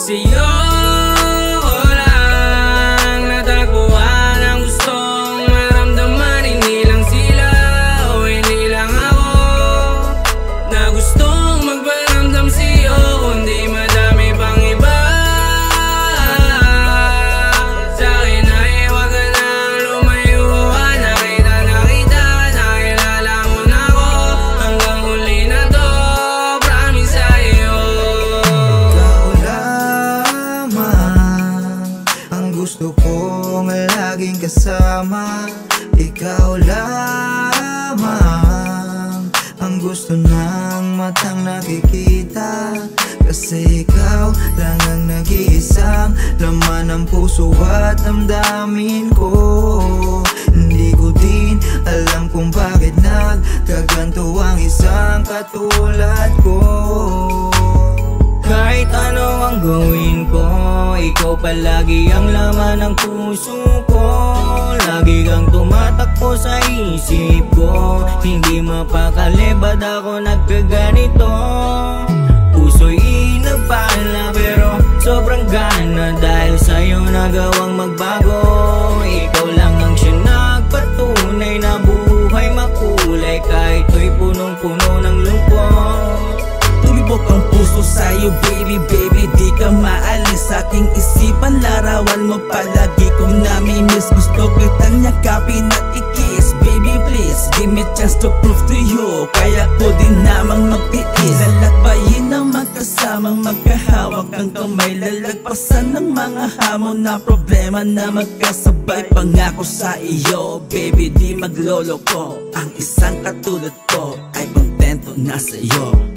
Sa'yo ko lang natagpuan ang gustong maramdaman. Hindi lang sila o hindi lang ako na gustong magparamdam sa'yo, kundi madami pang iba. Sa'kin ay huwag ka nang lumayo. Nakita, nakilala mo na ako. Hanggang huli na to, promise sa'yo. Ikaw lamang ang gusto kong laging kasama. Ikaw lamang ang gusto ng matang nakikita. Kasi ikaw lang ang nag-iisang laman ng puso at damdamin ko. Hindi ko din alam kung bakit nagkaganto ang isang katulad ko. Kahit ano ang gawin ko, ikaw palagi ang laman ng puso ko. Lagi kang tumatakbo sa isip ko. Hindi mapakali ba't ako nagkaganito. Puso'y nagpala pero sobrang gana. Dahil sa'yo nagawang magbago. Ikaw lang ang siya nagpatunay na buhay makulay. Kahit to'y punong-puno ng lungkot. Tumibok ang puso sa'yo baby, baby. Di ka maalis sa aking isipan. Larawan mo palagi kong namimiss. Gusto kitang yakapin at i-kiss. Baby please, give me chance to prove to you. Kaya ko din namang magtiis. Lalakbayin ang magkasamang magkahawak ang kamay. Lalagpasan ng mga hamon na problema na magkasabay. Pangako sa iyo baby, di magloloko. Ang isang katulad ko ay kontento na sa'yo.